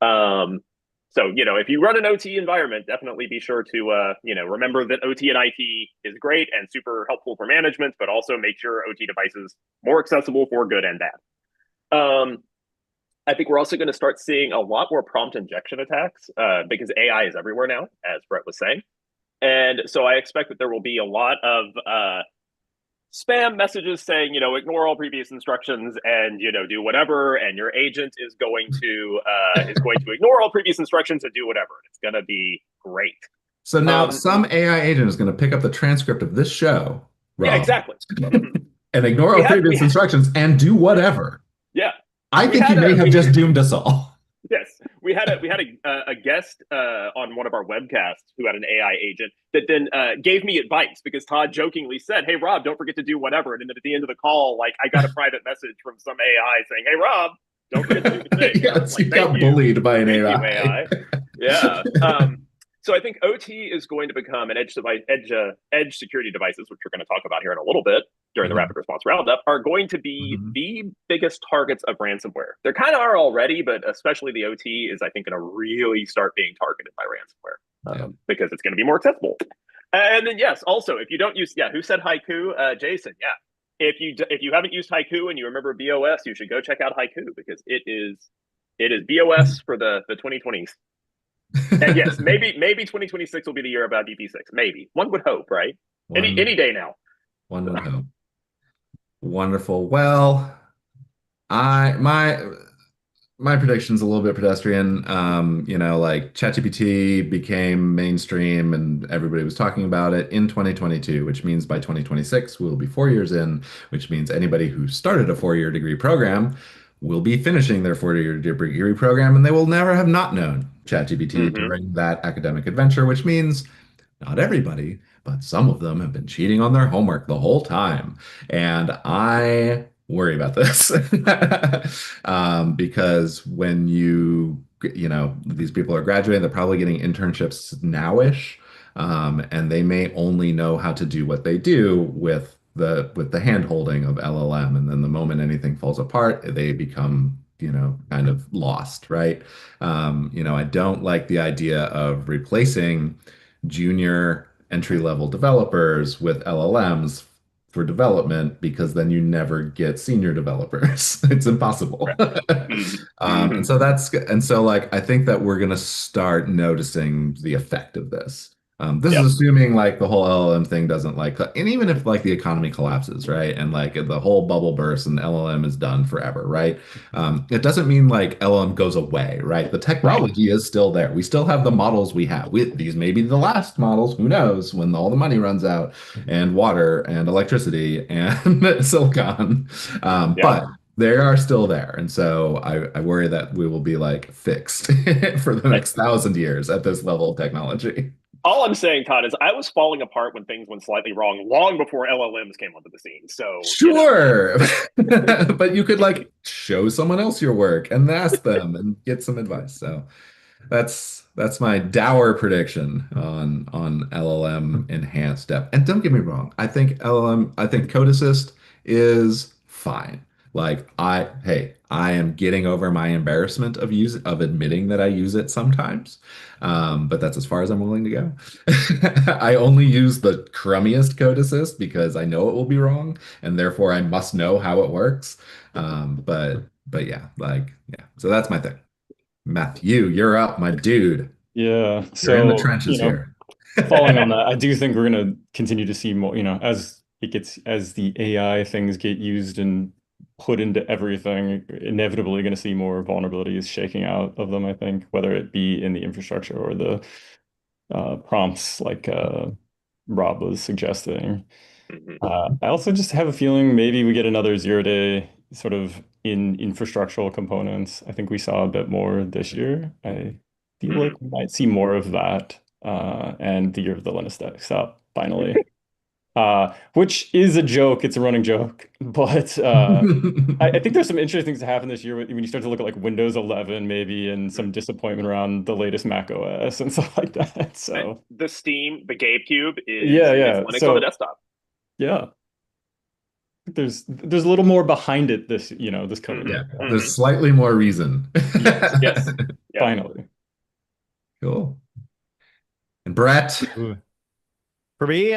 So, if you run an OT environment, definitely be sure to, remember that OT and IT is great and super helpful for management, but also make sure OT devices more accessible for good and bad. I think we're also going to start seeing a lot more prompt injection attacks because AI is everywhere now, as Brett was saying. And so I expect that there will be a lot of spam messages saying, ignore all previous instructions and, do whatever. And your agent is going to ignore all previous instructions and do whatever. It's going to be great. So now some AI agent is going to pick up the transcript of this show, Rob, yeah, exactly, and ignore all previous instructions and do whatever. Yeah. I think you may have just doomed us all. Yes, we had a guest on one of our webcasts who had an AI agent that then gave me advice because Todd jokingly said, "Hey Rob, don't forget to do whatever." And then at the end of the call, I got a private message from some AI saying, "Hey Rob, don't forget to do the thing." Yes, you got bullied by an AI. Yeah. So I think OT is going to become an edge security devices, which we're going to talk about here in a little bit during the rapid response roundup, are going to be the biggest targets of ransomware. There kind of are already, but especially the OT is, I think, going to really start being targeted by ransomware because it's going to be more accessible. And then, yes, also, if you don't use, who said Haiku? Jason, If you haven't used Haiku and you remember BOS, you should go check out Haiku because it is BOS for the 2020s. And yes, maybe 2026 will be the year about DP6. Maybe one would hope, right? Any day now. One would hope. Wonderful. Well, my prediction's a little bit pedestrian. ChatGPT became mainstream and everybody was talking about it in 2022, which means by 2026 we'll be 4 years in, which means anybody who started a 4-year degree program will be finishing their 4-year degree program, and they will never have not known ChatGPT during that academic adventure, which means not everybody, but some of them have been cheating on their homework the whole time. And I worry about this because when these people are graduating, they're probably getting internships nowish, and they may only know how to do what they do with the hand holding of LLM, and then the moment anything falls apart, they become kind of lost, right? I don't like the idea of replacing junior entry-level developers with LLMs for development because then you never get senior developers. It's impossible. And so I think that we're going to start noticing the effect of this. This is assuming like the whole LLM thing doesn't like, and even if like the economy collapses, right? And like the whole bubble bursts and LLM is done forever, right? It doesn't mean like LLM goes away, right? The technology is still there. We still have the models we have. These may be the last models, who knows, when all the money runs out and water and electricity and silicon. But they are still there. And so I worry that we will be like fixed for the next 1,000 years at this level of technology. All I'm saying, Todd, is I was falling apart when things went slightly wrong long before LLMs came onto the scene. So sure, but you could like show someone else your work and ask them and get some advice. So that's my dour prediction on LLM enhanced depth. And don't get me wrong, I think Code Assist is fine. Like I am getting over my embarrassment of admitting that I use it sometimes. But that's as far as I'm willing to go. I only use the crummiest Code Assist because I know it will be wrong, and therefore I must know how it works. But yeah, yeah. So that's my thing. Matthew, you're up, my dude. Yeah. So you're in the trenches here. Following on that, I do think we're going to continue to see more, as the AI things get used and put into everything, inevitably going to see more vulnerabilities shaking out of them, I think, whether it be in the infrastructure or the prompts like Rob was suggesting. I also just have a feeling maybe we get another 0-day sort of in infrastructural components. I think we saw a bit more this year. I feel like we might see more of that, and the year of the Linux stack up finally. Which is a joke. It's a running joke, but I think there's some interesting things to happen this year when you start to look at like Windows 11 maybe, and some disappointment around the latest Mac OS and stuff like that. So the Steam, the GameCube is Linux so, on the desktop. Yeah, there's a little more behind it this coming year. There's slightly more reason. Yes. Finally. Cool. And Brett. For me,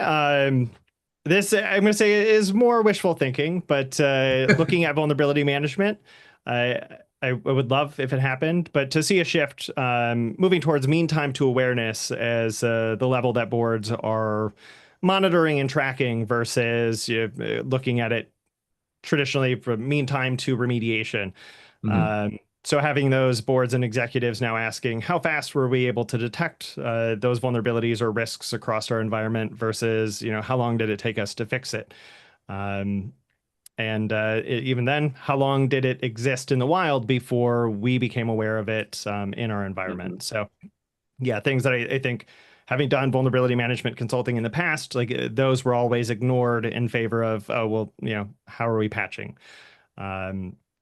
this, I'm going to say, is more wishful thinking, but looking at vulnerability management, I would love if it happened, but to see a shift moving towards mean time to awareness as the level that boards are monitoring and tracking versus looking at it traditionally from mean time to remediation. So having those boards and executives now asking how fast were we able to detect those vulnerabilities or risks across our environment versus, how long did it take us to fix it? And even then, how long did it exist in the wild before we became aware of it in our environment? So yeah, things that I think, having done vulnerability management consulting in the past, like those were always ignored in favor of, how are we patching?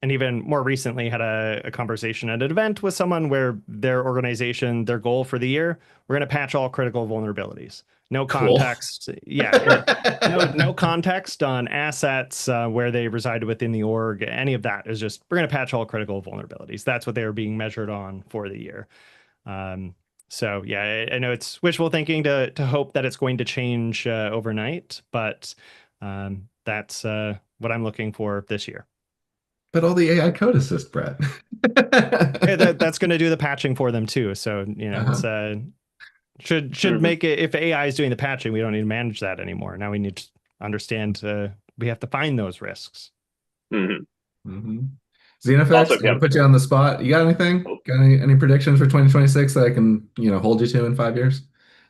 And even more recently had a conversation at an event with someone where their organization, their goal for the year, we're going to patch all critical vulnerabilities. No context. Cool. Yeah. No context on assets, where they reside within the org. Any of that is just, we're going to patch all critical vulnerabilities. That's what they were being measured on for the year. So yeah, I know it's wishful thinking to hope that it's going to change overnight, but that's what I'm looking for this year. But all the AI code assist, Brett. That's going to do the patching for them too. So it's should make it, if AI is doing the patching, we don't need to manage that anymore. Now we need to understand we have to find those risks. Xenofex, I'll put you on the spot. You got anything? Got any predictions for 2026 that I can hold you to in 5 years?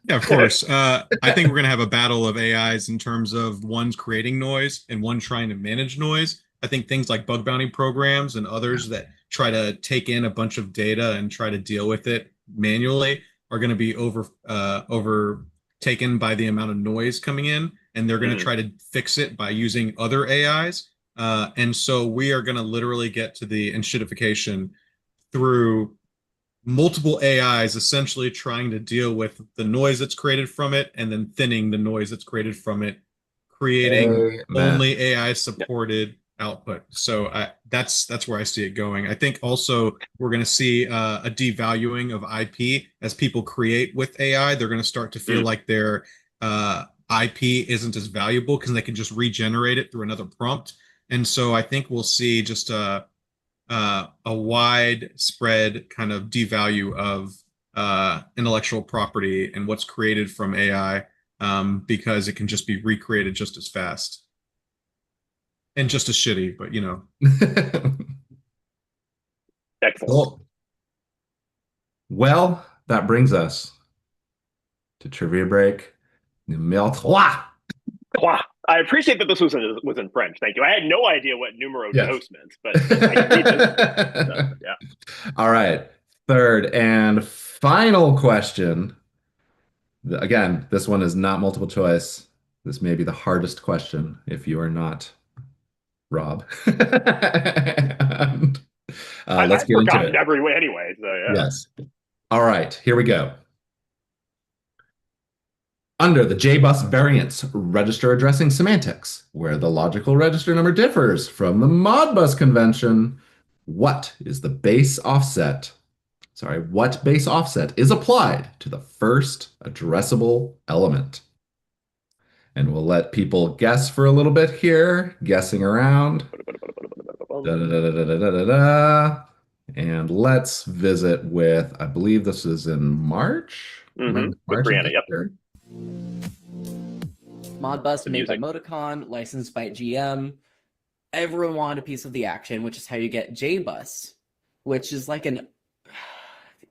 Yeah, of course. I think we're going to have a battle of AIs in terms of one's creating noise and one trying to manage noise. I think things like bug bounty programs and others that try to take in a bunch of data and try to deal with it manually are going to be overtaken by the amount of noise coming in, and they're going to try to fix it by using other AIs. And so we are going to literally get to the enshittification through multiple AIs essentially trying to deal with the noise that's created from it and then thinning the noise that's created from it, creating only AI supported output. So that's where I see it going. I think also we're going to see a devaluing of IP as people create with AI. They're going to start to feel like their IP isn't as valuable because they can just regenerate it through another prompt. And so I think we'll see just a widespread kind of devalue of intellectual property and what's created from AI, because it can just be recreated just as fast and just as shitty, but you know. Excellent. Cool. Well, that brings us to trivia break numéro 3. Wow. I appreciate that this was in French. Thank you. I had no idea what numero dos meant, but I can read this. So, yeah. All right. Third and final question. Again, this one is not multiple choice. This may be the hardest question if you are not Rob. And, let's get into it. Every way anyway. So, yeah. Yes. All right. Here we go. Under the JBus variants, register addressing semantics, where the logical register number differs from the Modbus convention, what base offset is applied to the first addressable element? And we'll let people guess for a little bit here, guessing around. And let's visit with, I believe this is in March. With March Brianna, yep. Modbus made by Modicon, licensed by GM. Everyone wanted a piece of the action, which is how you get JBus, which is like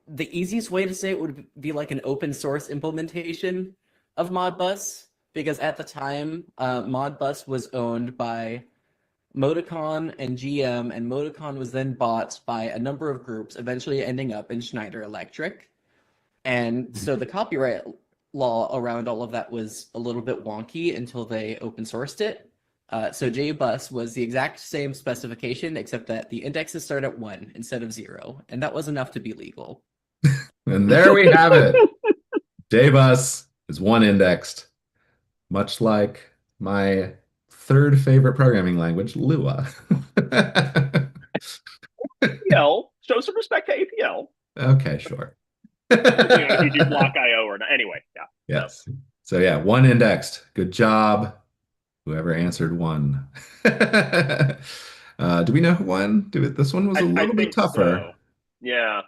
the easiest way to say it would be like an open source implementation of Modbus, because at the time, Modbus was owned by Modicon and GM, and Modicon was then bought by a number of groups, eventually ending up in Schneider Electric. And so the copyright law around all of that was a little bit wonky until they open sourced it. So JBus was the exact same specification, except that the indexes start at 1 instead of 0, and that was enough to be legal. And there we have it. JBus is 1 indexed, much like my third favorite programming language, Lua. APL, show some respect to APL. Okay, sure. If you do block IO or not. Anyway, yeah. Yes. So yeah, 1 indexed. Good job. Whoever answered 1. Do we know who won? This one was a little bit tougher. So. Yeah.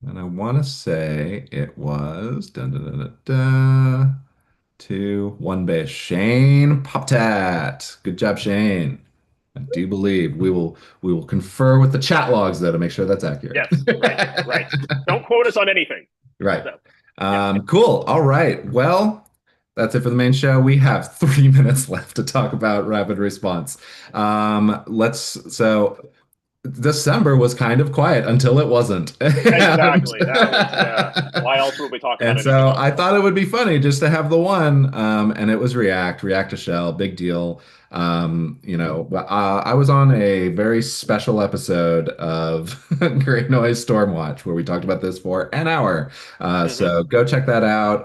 And I want to say it was 2-1 base. Shane Poptat. Good job, Shane. I do believe we will confer with the chat logs though to make sure that's accurate. Yes, right. Don't quote us on anything. Right. So, cool. All right. Well, that's it for the main show. We have 3 minutes left to talk about rapid response. December was kind of quiet until it wasn't. Exactly. Why else would we talk about it? And so I thought it would be funny just to have the one, and it was React to Shell, big deal. I was on a very special episode of Great Noise Stormwatch where we talked about this for an hour. So go check that out.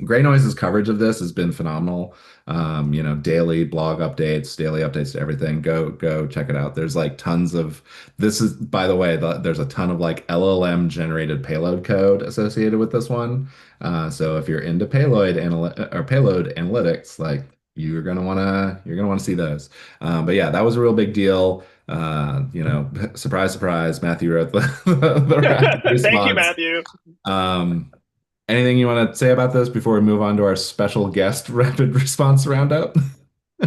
Great Noise's coverage of this has been phenomenal. Daily blog updates, daily updates to everything. Go check it out. There's like tons of, this is, by the way, there's a ton of like LLM generated payload code associated with this one. So if you're into payload analytics, like you're gonna wanna see those. But yeah, that was a real big deal. Surprise, surprise, Matthew wrote the rapid response. Thank you, Matthew. Anything you want to say about this before we move on to our special guest rapid response roundup?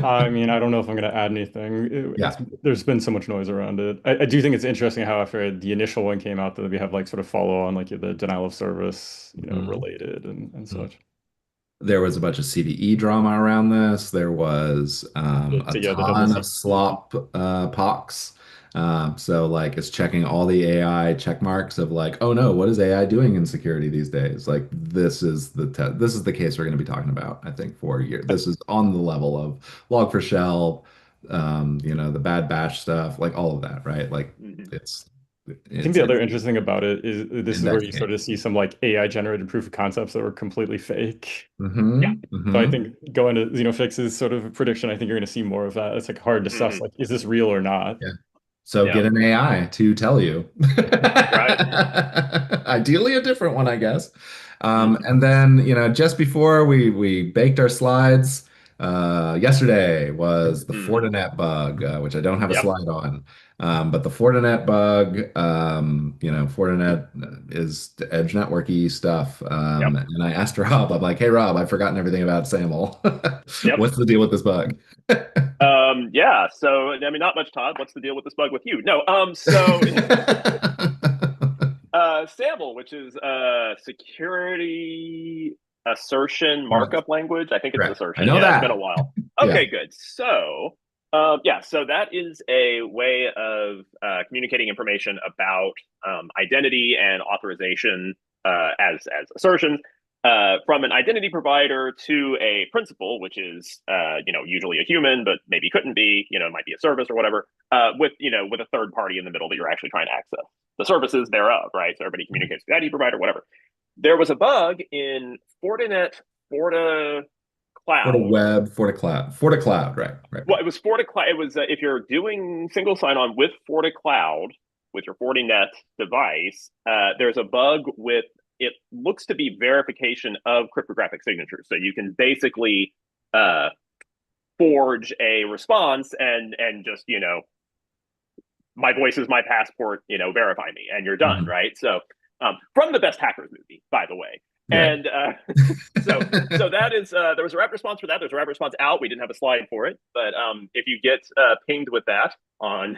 I mean, I don't know if I'm going to add anything. There's been so much noise around it. I do think it's interesting how after the initial one came out that we have like sort of follow on like the denial of service, related and such. There was a bunch of CVE drama around this. There was a ton of slop pox. So like it's checking all the AI check marks of like, oh no, what is AI doing in security these days? Like this is the case we're going to be talking about, I think, for a year. This is on the level of Log4Shell, the bad batch stuff, like all of that, right? Like I think the other interesting about it is this is where you sort of see some like AI generated proof of concepts that were completely fake. So I think going to Xenofix's sort of prediction, I think you're going to see more of that. It's like hard to suss, like, is this real or not? So get an AI to tell you. Right. Ideally a different one, I guess. And then, just before we baked our slides, yesterday was the Fortinet bug, which I don't have a slide on. But the Fortinet bug, Fortinet is the edge networky stuff. And I asked Rob, I'm like, hey, Rob, I've forgotten everything about SAML. What's the deal with this bug? Yeah. So, I mean, not much, Todd. What's the deal with this bug with you? No. So, SAML, which is security assertion markup language. I think it's assertion. I know that. It's been a while. Okay, good. So, so that is a way of communicating information about identity and authorization as assertions from an identity provider to a principal, which is usually a human, but maybe couldn't be. It might be a service or whatever. With a third party in the middle that you're actually trying to access the services thereof, right? So everybody communicates with the ID provider, whatever. There was a bug in Fortinet FortiCloud. FortiCloud, right. Well, it was FortiCloud. It was if you're doing single sign-on with FortiCloud with your Fortinet device, there's a bug with it looks to be verification of cryptographic signatures. So you can basically forge a response and just my voice is my passport, verify me, and you're done, right? So from the Best Hackers movie, by the way. And so that is there was a rapid response for that. There's a rapid response out. We didn't have a slide for it, but if you get pinged with that on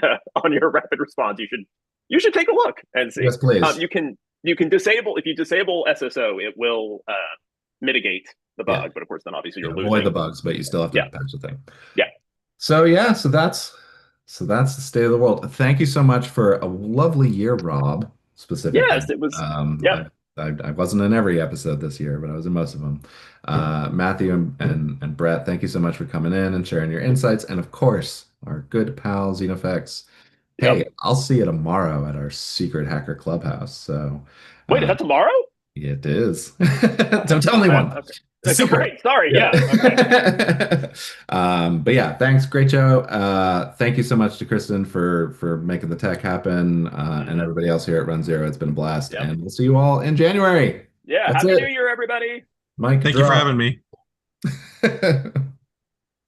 your rapid response, you should take a look and see. Yes, please. You can disable if you disable SSO, it will mitigate the bug, but of course then obviously you're losing. Avoid the bugs, but you still have to patch the thing. Yeah. So that's the state of the world. Thank you so much for a lovely year, Rob. Specifically. Yes, it was. I wasn't in every episode this year, but I was in most of them. Matthew and Brett, thank you so much for coming in and sharing your insights. And of course, our good pal XenoFX. Hey, I'll see you tomorrow at our secret hacker clubhouse. So wait, is that tomorrow? It is. Don't tell anyone. Okay. Great. Sorry. Yeah. Okay. But yeah, thanks. Great show. Thank you so much to Kristen for making the tech happen, and everybody else here at runZero. It's been a blast, and we'll see you all in January. Yeah. Happy New Year, everybody. Mike, thank you for having me.